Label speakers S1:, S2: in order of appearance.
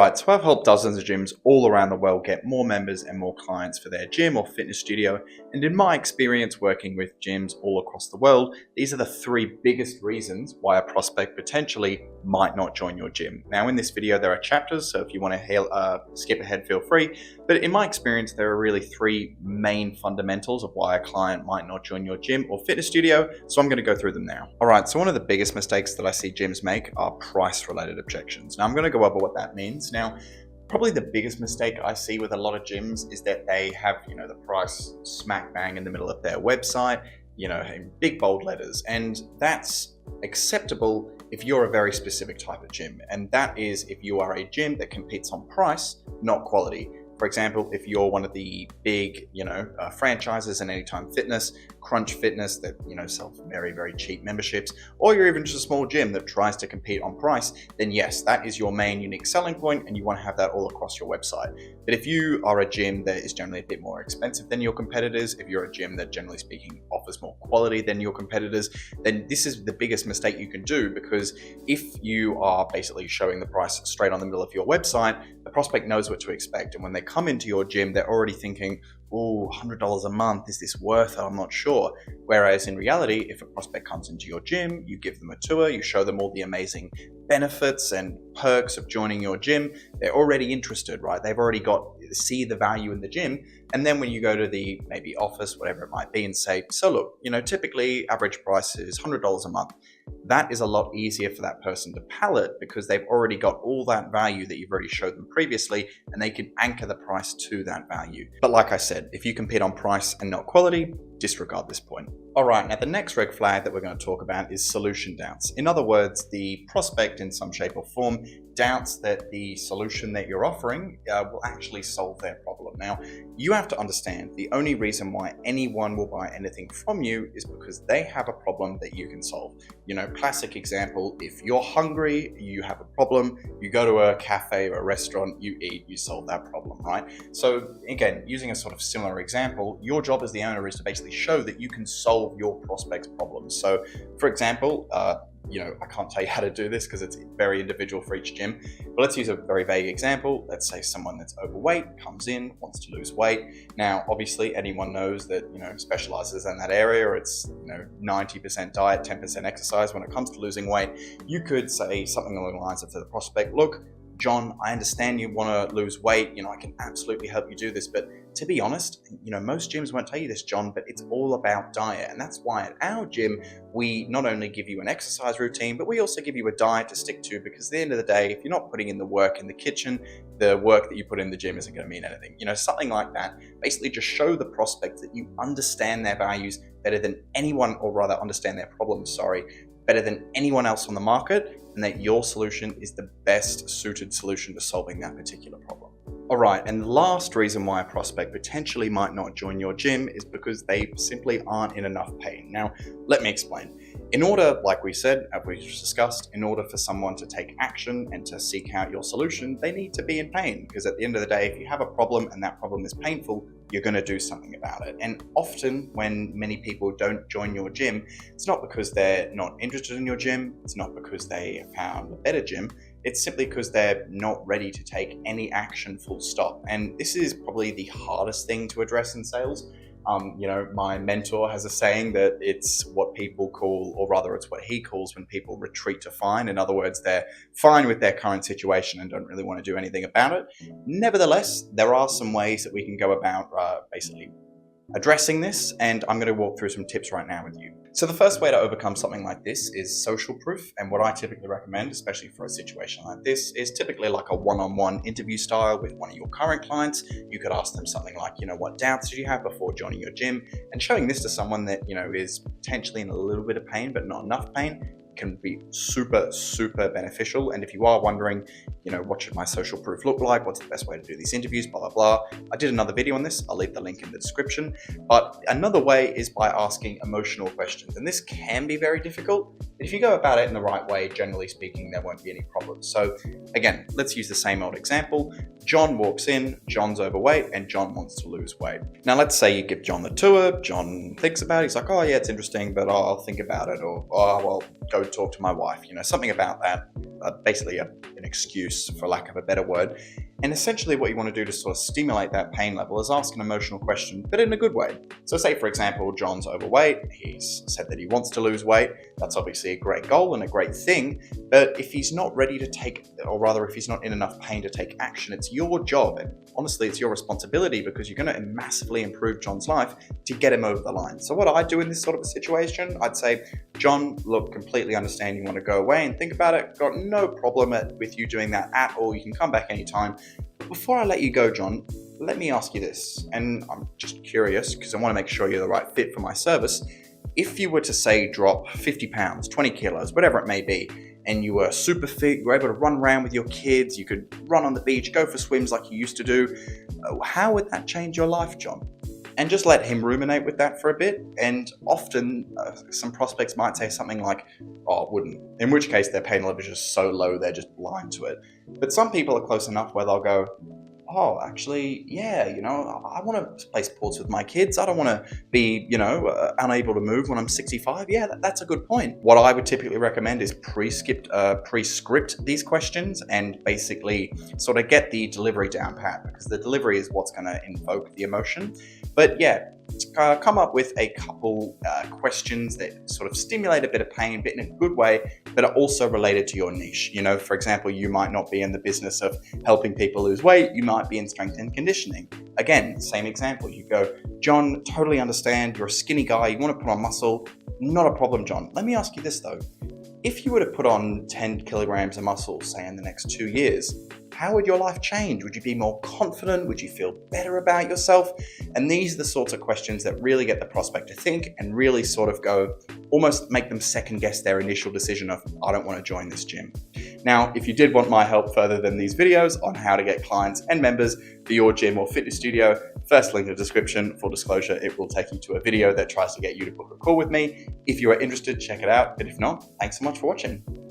S1: Alright, so I've helped dozens of gyms all around the world get more members and more clients for their gym or fitness studio. And in my experience working with gyms all across the world, these are the three biggest reasons why a prospect potentially might not join your gym. Now in this video there are chapters, so if you want to skip ahead, feel free. But in my experience, there are really three main fundamentals of why a client might not join your gym or fitness studio. So I'm going to go through them now. Alright, so one of the biggest mistakes that I see gyms make are price-related objections. Now I'm going to go over what that means. Now, probably the biggest mistake I see with a lot of gyms is that they have, the price smack bang in the middle of their website, in big bold letters. And that's acceptable if you're a very specific type of gym. And that is if you are a gym that competes on price, not quality. For example, if you're one of the big, franchises in Anytime Fitness, Crunch Fitness that, sell very, very cheap memberships, or you're even just a small gym that tries to compete on price, then yes, that is your main unique selling point and you want to have that all across your website. But if you are a gym that is generally a bit more expensive than your competitors, if you're a gym that generally speaking offers more quality than your competitors, then this is the biggest mistake you can do, because if you are basically showing the price straight on the middle of your website, the prospect knows what to expect. And when they come into your gym, they're already thinking, oh, $100 a month, is this worth it? I'm not sure. Whereas in reality, if a prospect comes into your gym, you give them a tour, you show them all the amazing benefits and perks of joining your gym, they're already interested, right? They've already see the value in the gym. And then when you go to the maybe office, whatever it might be, and say, so look, typically average price is $100 a month. That is a lot easier for that person to palate because they've already got all that value that you've already showed them previously, and they can anchor the price to that value. But like I said, if you compete on price and not quality, disregard this point. All right, now the next red flag that we're going to talk about is solution doubts. In other words, the prospect in some shape or form doubts that the solution that you're offering will actually solve their problem. Now, you have to understand the only reason why anyone will buy anything from you is because they have a problem that you can solve. Classic example, if you're hungry, you have a problem, you go to a cafe or a restaurant, you eat, you solve that problem, right? So again, using a sort of similar example, your job as the owner is to basically show that you can solve your prospect's problems. So for example, I can't tell you how to do this because it's very individual for each gym, but let's use a very vague example. Let's say someone that's overweight comes in, wants to lose weight. Now, obviously anyone knows that, specializes in that area. It's, 90% diet, 10% exercise when it comes to losing weight. You could say something along the lines of to the prospect, look, John, I understand you want to lose weight. I can absolutely help you do this. But to be honest, most gyms won't tell you this, John, but it's all about diet. And that's why at our gym, we not only give you an exercise routine, but we also give you a diet to stick to, because at the end of the day, if you're not putting in the work in the kitchen, the work that you put in the gym isn't going to mean anything. Something like that. Basically just show the prospect that you understand their values better than anyone, or rather understand their problems, better than anyone else on the market, and that your solution is the best suited solution to solving that particular problem. All right, and the last reason why a prospect potentially might not join your gym is because they simply aren't in enough pain. Now, let me explain. In order, like we said, as we just discussed, in order for someone to take action and to seek out your solution, they need to be in pain, because at the end of the day, if you have a problem and that problem is painful, you're going to do something about it. And often when many people don't join your gym, it's not because they're not interested in your gym, it's not because they have found a better gym, it's simply because they're not ready to take any action, full stop. And this is probably the hardest thing to address in sales. My mentor has a saying that it's what people call, or rather it's what he calls, when people retreat to fine. In other words, they're fine with their current situation and don't really want to do anything about it. Nevertheless, there are some ways that we can go about basically addressing this, and I'm going to walk through some tips right now with you. So the first way to overcome something like this is social proof, and what I typically recommend, especially for a situation like this, is typically like a one-on-one interview style with one of your current clients. You could ask them something like, what doubts did you have before joining your gym? And showing this to someone that, is potentially in a little bit of pain, but not enough pain, can be super, super beneficial. And if you are wondering, what should my social proof look like? What's the best way to do these interviews? Blah, blah, blah. I did another video on this. I'll leave the link in the description. But another way is by asking emotional questions. And this can be very difficult. But if you go about it in the right way, generally speaking, there won't be any problems. So again, let's use the same old example. John walks in, John's overweight, and John wants to lose weight. Now, let's say you give John the tour. John thinks about it. He's like, oh yeah, it's interesting, but I'll think about it. Or, oh, well, go talk to my wife, something about that. basically an excuse, for lack of a better word. And essentially what you want to do to sort of stimulate that pain level is ask an emotional question, but in a good way. So say, for example, John's overweight. He's said that he wants to lose weight. That's obviously a great goal and a great thing. But if he's not ready to take, or rather if he's not in enough pain to take action, it's your job. And honestly, it's your responsibility, because you're going to massively improve John's life to get him over the line. So what I do in this sort of a situation, I'd say, John, look, completely understand you want to go away and think about it. Got no problem with you doing that at all. You can come back anytime. But before I let you go, John, let me ask you this, and I'm just curious because I want to make sure you're the right fit for my service. If you were to say drop 50 pounds, 20 kilos, whatever it may be, and you were super fit, you were able to run around with your kids, you could run on the beach, go for swims like you used to do, how would that change your life, John? And just let him ruminate with that for a bit. And often some prospects might say something like, oh, it wouldn't. In which case their pain level is just so low, they're just blind to it. But some people are close enough where they'll go, oh, actually, yeah, I want to play sports with my kids. I don't want to be, unable to move when I'm 65. Yeah, that's a good point. What I would typically recommend is pre-script these questions and basically sort of get the delivery down pat, because the delivery is what's going to invoke the emotion. But yeah, come up with a couple questions that sort of stimulate a bit of pain, but in a good way, that are also related to your niche. For example, you might not be in the business of helping people lose weight. You might be in strength and conditioning. Again, same example. You go, John, totally understand. You're a skinny guy. You want to put on muscle. Not a problem, John. Let me ask you this though. If you were to put on 10 kilograms of muscle, say in the next 2 years, how would your life change? Would you be more confident? Would you feel better about yourself? And these are the sorts of questions that really get the prospect to think and really sort of go, almost make them second guess their initial decision of, I don't want to join this gym. Now, if you did want my help further than these videos on how to get clients and members for your gym or fitness studio, first link in the description. Full disclosure, it will take you to a video that tries to get you to book a call with me. If you are interested, check it out. But if not, thanks so much for watching.